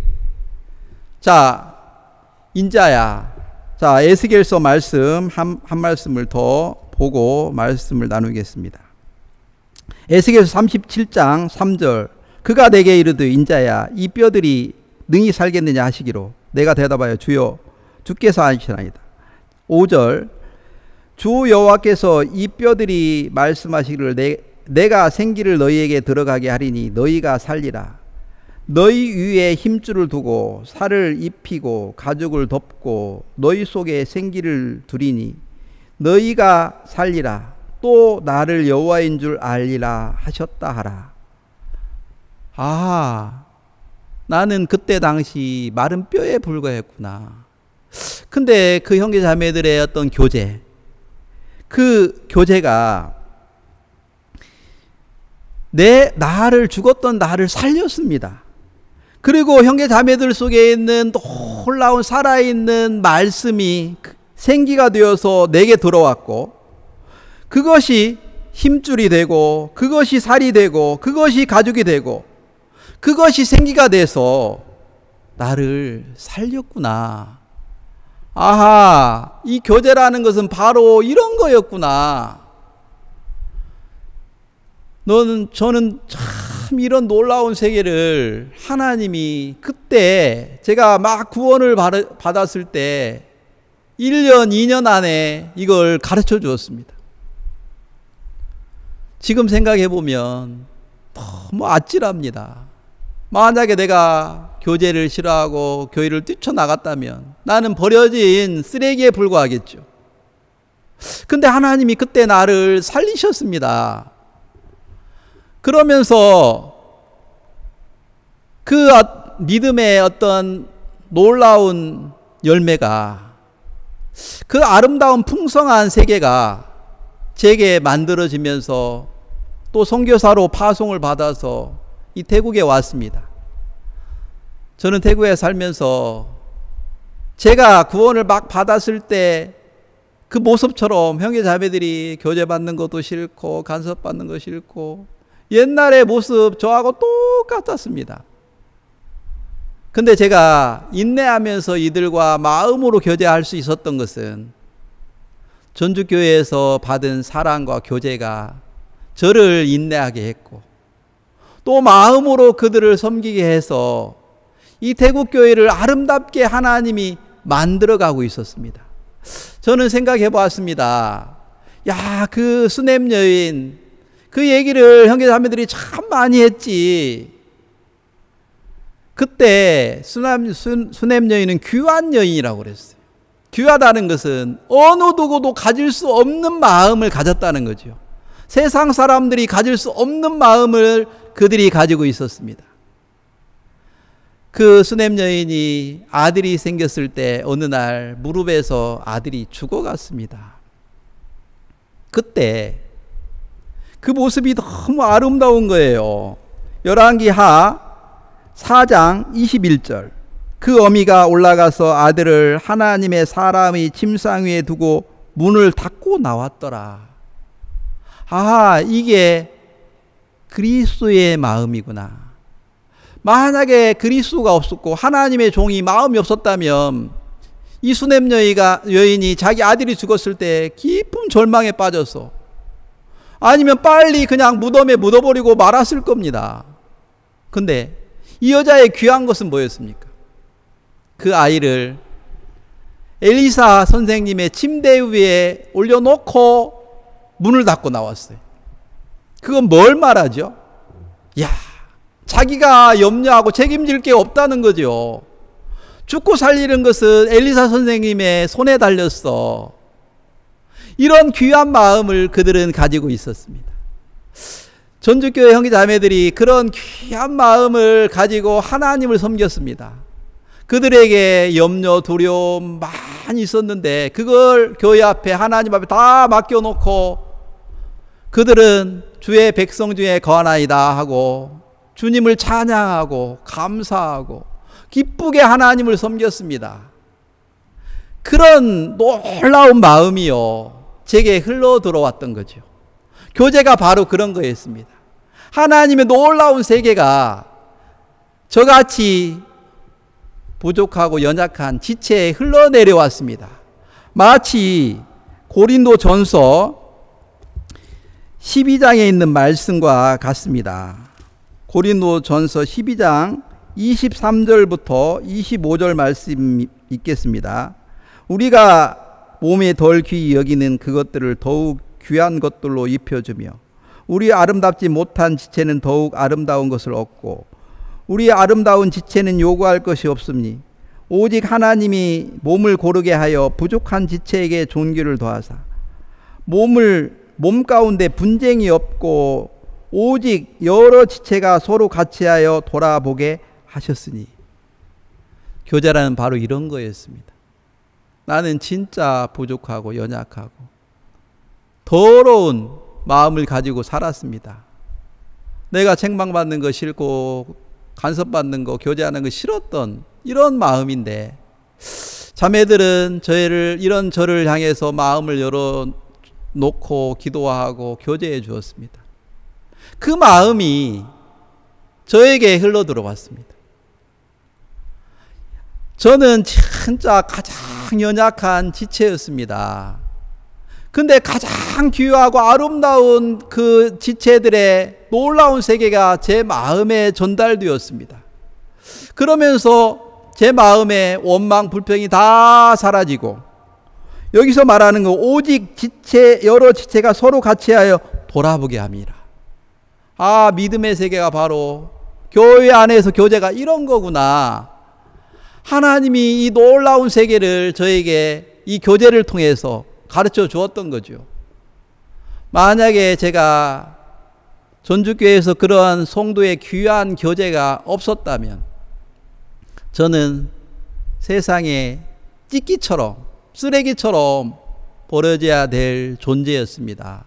자, 인자야, 자, 에스겔서 말씀 한 말씀을 더 보고 말씀을 나누겠습니다. 에스겔서 37장 3절, 그가 내게 이르되 인자야, 이 뼈들이 능히 살겠느냐 하시기로 내가 대답하여 주여 주께서 하시나이다. 5절, 주 여호와께서 이 뼈들이 말씀하시기를 내가 생기를 너희에게 들어가게 하리니 너희가 살리라. 너희 위에 힘줄을 두고 살을 입히고 가죽을 덮고 너희 속에 생기를 두리니 너희가 살리라. 또 나를 여호와인 줄 알리라 하셨다 하라. 아, 나는 그때 당시 마른 뼈에 불과했구나. 근데 그 형제 자매들의 어떤 교제, 그 교제가 나를 죽었던 나를 살렸습니다. 그리고 형제 자매들 속에 있는 놀라운 살아있는 말씀이 생기가 되어서 내게 들어왔고, 그것이 힘줄이 되고, 그것이 살이 되고, 그것이 가죽이 되고, 그것이 생기가 돼서 나를 살렸구나. 아하, 이 교제라는 것은 바로 이런 거였구나. 저는 참 이런 놀라운 세계를 하나님이 그때 제가 막 구원을 받았을 때 1년, 2년 안에 이걸 가르쳐 주었습니다. 지금 생각해 보면 너무 아찔합니다. 만약에 내가 교제를 싫어하고 교회를 뛰쳐나갔다면 나는 버려진 쓰레기에 불과하겠죠. 근데 하나님이 그때 나를 살리셨습니다. 그러면서 그 믿음의 어떤 놀라운 열매가, 그 아름다운 풍성한 세계가 제게 만들어지면서 또 선교사로 파송을 받아서 이 태국에 왔습니다. 저는 태국에 살면서 제가 구원을 막 받았을 때 그 모습처럼 형제 자매들이 교제 받는 것도 싫고 간섭 받는 거 싫고 옛날의 모습 저하고 똑같았습니다. 근데 제가 인내하면서 이들과 마음으로 교제할 수 있었던 것은 전주교회에서 받은 사랑과 교제가 저를 인내하게 했고, 또 마음으로 그들을 섬기게 해서 이 태국교회를 아름답게 하나님이 만들어가고 있었습니다. 저는 생각해 보았습니다. 야, 그 수냄 여인, 그 얘기를 형제자매들이 참 많이 했지. 그때 수냄 여인은 귀한 여인이라고 그랬어요. 귀하다는 것은 어느 누구도 가질 수 없는 마음을 가졌다는 거죠. 세상 사람들이 가질 수 없는 마음을 그들이 가지고 있었습니다. 그 수냄 여인이 아들이 생겼을 때 어느 날 무릎에서 아들이 죽어갔습니다. 그때 그 모습이 너무 아름다운 거예요. 열왕기하 4장 21절, 그 어미가 올라가서 아들을 하나님의 사람의 침상 위에 두고 문을 닫고 나왔더라. 아, 이게 그리스도의 마음이구나. 만약에 그리스도가 없었고 하나님의 종이 마음이 없었다면 이 수냄 여인이 자기 아들이 죽었을 때 깊은 절망에 빠져서, 아니면 빨리 그냥 무덤에 묻어버리고 말았을 겁니다. 근데 이 여자의 귀한 것은 뭐였습니까? 그 아이를 엘리사 선생님의 침대 위에 올려놓고 문을 닫고 나왔어요. 그건 뭘 말하죠? 야, 자기가 염려하고 책임질 게 없다는 거죠. 죽고 살리는 것은 엘리사 선생님의 손에 달렸어. 이런 귀한 마음을 그들은 가지고 있었습니다. 전주교회 형제자매들이 그런 귀한 마음을 가지고 하나님을 섬겼습니다. 그들에게 염려, 두려움 많이 있었는데 그걸 교회 앞에 하나님 앞에 다 맡겨놓고 그들은 주의 백성 중에 거하나이다 하고 주님을 찬양하고 감사하고 기쁘게 하나님을 섬겼습니다. 그런 놀라운 마음이요 제게 흘러 들어왔던 거죠. 교제가 바로 그런 거였습니다. 하나님의 놀라운 세계가 저같이 부족하고 연약한 지체에 흘러내려왔습니다. 마치 고린도전서 12장에 있는 말씀과 같습니다. 고린도전서 12장 23절부터 25절 말씀 읽겠습니다. 우리가 몸에 덜 귀히 여기는 그것들을 더욱 귀한 것들로 입혀주며 우리 아름답지 못한 지체는 더욱 아름다운 것을 얻고 우리 아름다운 지체는 요구할 것이 없으니 오직 하나님이 몸을 고르게 하여 부족한 지체에게 존귀를 더하사 몸 가운데 분쟁이 없고 오직 여러 지체가 서로 같이하여 돌아보게 하셨으니. 교제라는 바로 이런 거였습니다. 나는 진짜 부족하고 연약하고 더러운 마음을 가지고 살았습니다. 내가 책망받는 거 싫고 간섭받는 거 교제하는 거 싫었던 이런 마음인데 자매들은 이런 저를 향해서 마음을 열어놓고 기도하고 교제해 주었습니다. 그 마음이 저에게 흘러 들어왔습니다. 저는 진짜 가장 연약한 지체였습니다. 근데 가장 귀하고 아름다운 그 지체들의 놀라운 세계가 제 마음에 전달되었습니다. 그러면서 제 마음의 원망, 불평이 다 사라지고 여기서 말하는 거 오직 여러 지체가 서로 같이하여 돌아보게 합니다. 아, 믿음의 세계가 바로 교회 안에서 교제가 이런 거구나. 하나님이 이 놀라운 세계를 저에게 이 교제를 통해서 가르쳐 주었던 거죠. 만약에 제가 전주교회에서 그러한 성도의 귀한 교제가 없었다면 저는 세상에 찌끼처럼 쓰레기처럼 버려져야 될 존재였습니다.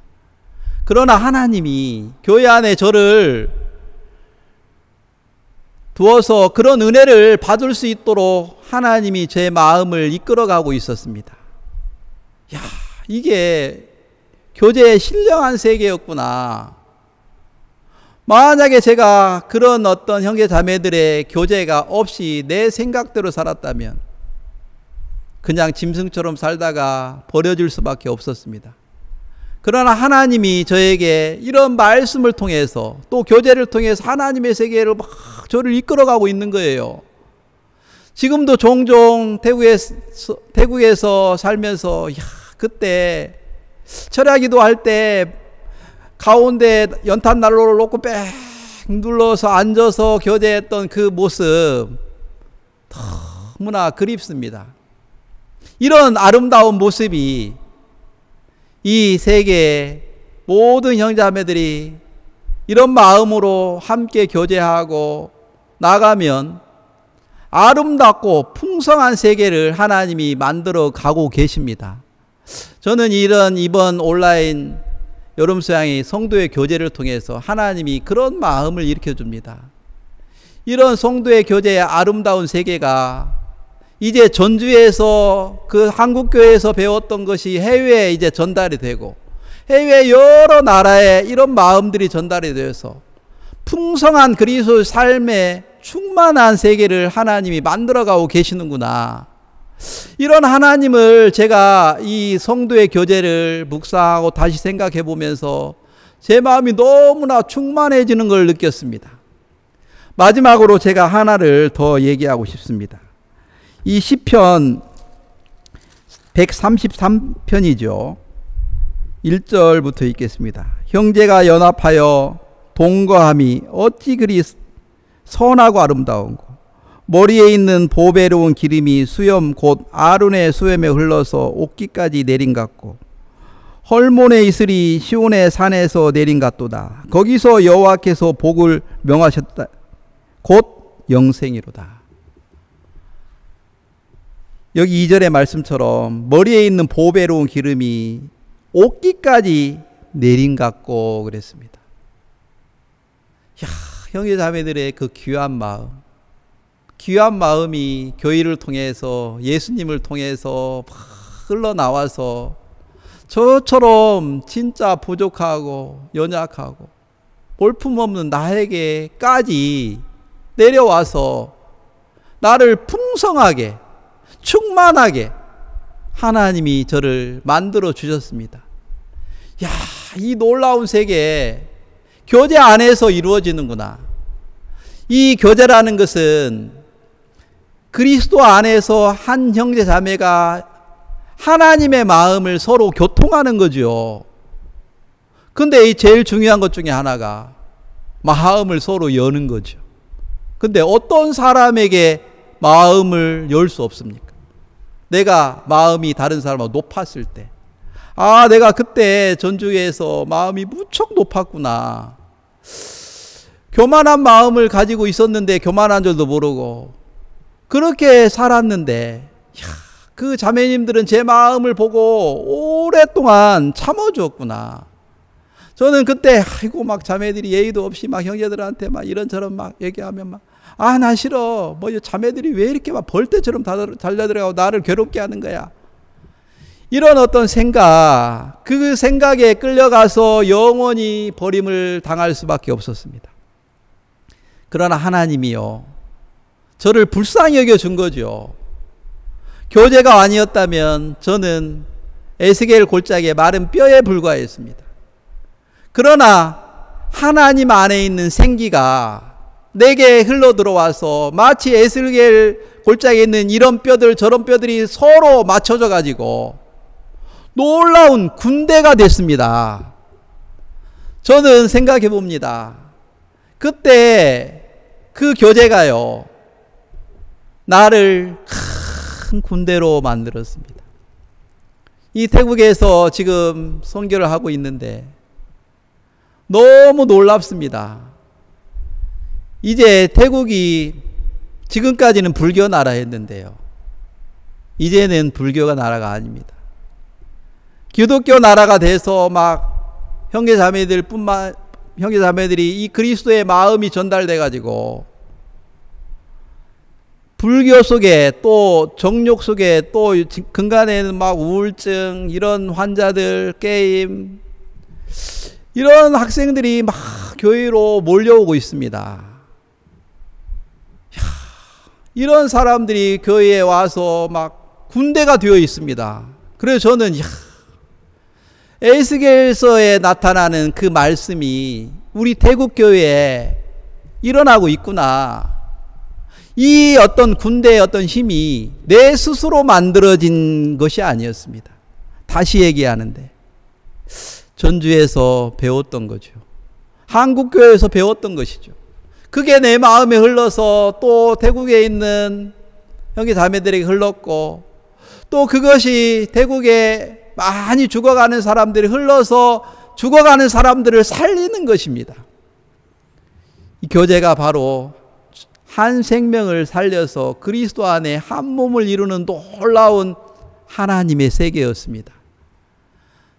그러나 하나님이 교회 안에 저를 두어서 그런 은혜를 받을 수 있도록 하나님이 제 마음을 이끌어가고 있었습니다. 야, 이게 교제의 신령한 세계였구나. 만약에 제가 그런 어떤 형제 자매들의 교제가 없이 내 생각대로 살았다면 그냥 짐승처럼 살다가 버려질 수밖에 없었습니다. 그러나 하나님이 저에게 이런 말씀을 통해서 또 교제를 통해서 하나님의 세계를 막 저를 이끌어가고 있는 거예요. 지금도 종종 태국에서 살면서 그때 철야기도 할 때 가운데 연탄 난로를 놓고 빽 눌러서 앉아서 교제했던 그 모습 너무나 그립습니다. 이런 아름다운 모습이 이 세계의 모든 형제자매들이 이런 마음으로 함께 교제하고 나가면 아름답고 풍성한 세계를 하나님이 만들어 가고 계십니다. 저는 이번 온라인 여름수양이 성도의 교제를 통해서 하나님이 그런 마음을 일으켜줍니다. 이런 성도의 교제의 아름다운 세계가 이제 전주에서 그 한국교회에서 배웠던 것이 해외에 이제 전달이 되고 해외 여러 나라에 이런 마음들이 전달이 되어서 풍성한 그리스도의 삶에 충만한 세계를 하나님이 만들어가고 계시는구나. 이런 하나님을 제가 이 성도의 교제를 묵상하고 다시 생각해 보면서 제 마음이 너무나 충만해지는 걸 느꼈습니다. 마지막으로 제가 하나를 더 얘기하고 싶습니다. 이 시편 133편이죠. 1절부터 읽겠습니다. 형제가 연합하여 동거함이 어찌 그리 선하고 아름다운고, 머리에 있는 보배로운 기름이 수염 곧 아론의 수염에 흘러서 옷깃까지 내린 같고, 헐몬의 이슬이 시온의 산에서 내린 같도다. 거기서 여호와께서 복을 명하셨다. 곧 영생이로다. 여기 2절의 말씀처럼 머리에 있는 보배로운 기름이 옷깃까지 내린 같고 그랬습니다. 야, 형제자매들의 그 귀한 마음이 교회를 통해서, 예수님을 통해서 막 흘러나와서 저처럼 진짜 부족하고 연약하고 볼품없는 나에게까지 내려와서 나를 풍성하게 충만하게 하나님이 저를 만들어 주셨습니다. 야, 이 놀라운 세계 교제 안에서 이루어지는구나. 이 교제라는 것은 그리스도 안에서 한 형제 자매가 하나님의 마음을 서로 교통하는 거죠. 근데 이 제일 중요한 것 중에 하나가 마음을 서로 여는 거죠. 근데 어떤 사람에게 마음을 열 수 없습니까? 내가 마음이 다른 사람하고 높았을 때, 아, 내가 그때 전주에서 마음이 무척 높았구나. 교만한 마음을 가지고 있었는데 교만한 줄도 모르고 그렇게 살았는데, 그 자매님들은 제 마음을 보고 오랫동안 참아주었구나. 저는 그때 아이고 막 자매들이 예의도 없이 막 형제들한테 막 이런저런 막 얘기하면 막, 아, 나 싫어. 뭐 자매들이 왜 이렇게 막 벌떼처럼 달려들어가고 나를 괴롭게 하는 거야. 이런 어떤 생각, 그 생각에 끌려가서 영원히 버림을 당할 수밖에 없었습니다. 그러나 하나님이요, 저를 불쌍히 여겨준 거죠. 교제가 아니었다면 저는 에스겔 골짜기의 마른 뼈에 불과했습니다. 그러나 하나님 안에 있는 생기가 내게 흘러 들어와서 마치 에스겔 골짜기에 있는 이런 뼈들 저런 뼈들이 서로 맞춰져 가지고 놀라운 군대가 됐습니다. 저는 생각해 봅니다. 그때 그 교제가요, 나를 큰 군대로 만들었습니다. 이 태국에서 지금 선교를 하고 있는데 너무 놀랍습니다. 이제 태국이 지금까지는 불교 나라였는데요, 이제는 불교가 나라가 아닙니다. 기독교 나라가 돼서 막 형제자매들이 이 그리스도의 마음이 전달돼 가지고 불교 속에 또 정욕 속에 또 근간에는 막 우울증 이런 환자들, 게임, 이런 학생들이 막 교회로 몰려오고 있습니다. 이런 사람들이 교회에 와서 막 군대가 되어 있습니다. 그래서 저는 에스겔서에 나타나는 그 말씀이 우리 태국교회에 일어나고 있구나. 이 어떤 군대의 어떤 힘이 내 스스로 만들어진 것이 아니었습니다. 다시 얘기하는데 전주에서 배웠던 거죠. 한국교회에서 배웠던 것이죠. 그게 내 마음에 흘러서 또 태국에 있는 형제 자매들에게 흘렀고, 또 그것이 태국에 많이 죽어가는 사람들이 흘러서 죽어가는 사람들을 살리는 것입니다. 이 교제가 바로 한 생명을 살려서 그리스도 안에 한 몸을 이루는 놀라운 하나님의 세계였습니다.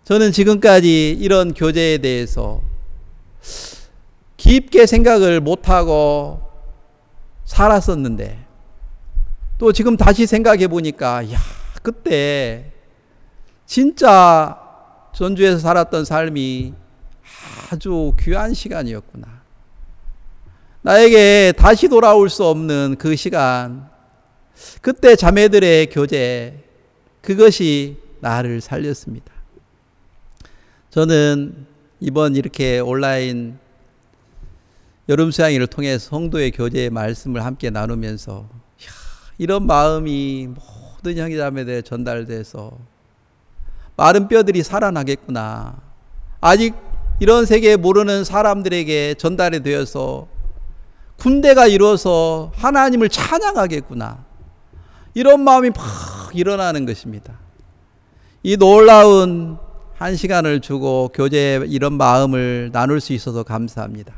저는 지금까지 이런 교제에 대해서 깊게 생각을 못하고 살았었는데, 또 지금 다시 생각해 보니까 그때 진짜 전주에서 살았던 삶이 아주 귀한 시간이었구나. 나에게 다시 돌아올 수 없는 그 시간, 그때 자매들의 교제, 그것이 나를 살렸습니다. 저는 이번 이렇게 온라인 여름 수양회를 통해서 성도의 교제의 말씀을 함께 나누면서 이런 마음이 모든 형제자매들에 전달돼서 마른 뼈들이 살아나겠구나. 아직 이런 세계 모르는 사람들에게 전달이 되어서 군대가 이루어서 하나님을 찬양하겠구나. 이런 마음이 막 일어나는 것입니다. 이 놀라운 한 시간을 주고 교제의 이런 마음을 나눌 수 있어서 감사합니다.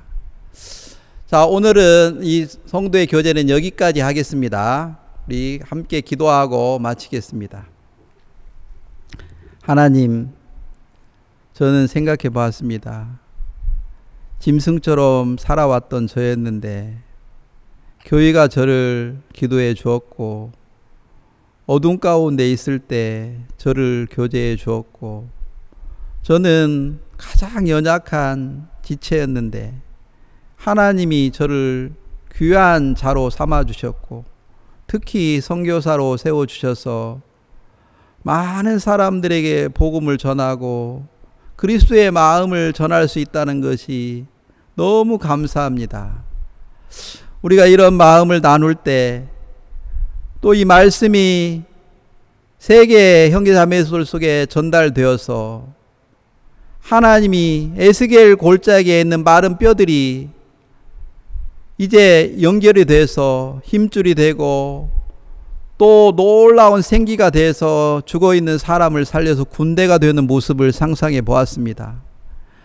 자, 오늘은 이 성도의 교제는 여기까지 하겠습니다. 우리 함께 기도하고 마치겠습니다. 하나님, 저는 생각해 보았습니다. 짐승처럼 살아왔던 저였는데 교회가 저를 기도해 주었고 어둠 가운데 있을 때 저를 교제해 주었고 저는 가장 연약한 지체였는데 하나님이 저를 귀한 자로 삼아주셨고 특히 선교사로 세워주셔서 많은 사람들에게 복음을 전하고 그리스도의 마음을 전할 수 있다는 것이 너무 감사합니다. 우리가 이런 마음을 나눌 때 또 이 말씀이 세계의 형제자매들 속에 전달되어서 하나님이 에스겔 골짜기에 있는 마른 뼈들이 이제 연결이 돼서 힘줄이 되고 또 놀라운 생기가 돼서 죽어있는 사람을 살려서 군대가 되는 모습을 상상해 보았습니다.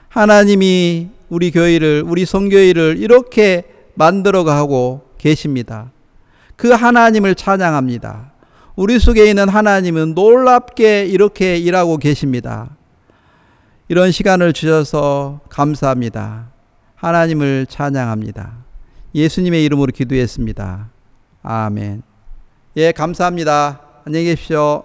하나님이 우리 교회를, 우리 성교회를 이렇게 만들어가고 계십니다. 그 하나님을 찬양합니다. 우리 속에 있는 하나님은 놀랍게 이렇게 일하고 계십니다. 이런 시간을 주셔서 감사합니다. 하나님을 찬양합니다. 예수님의 이름으로 기도했습니다. 아멘. 예, 감사합니다. 안녕히 계십시오.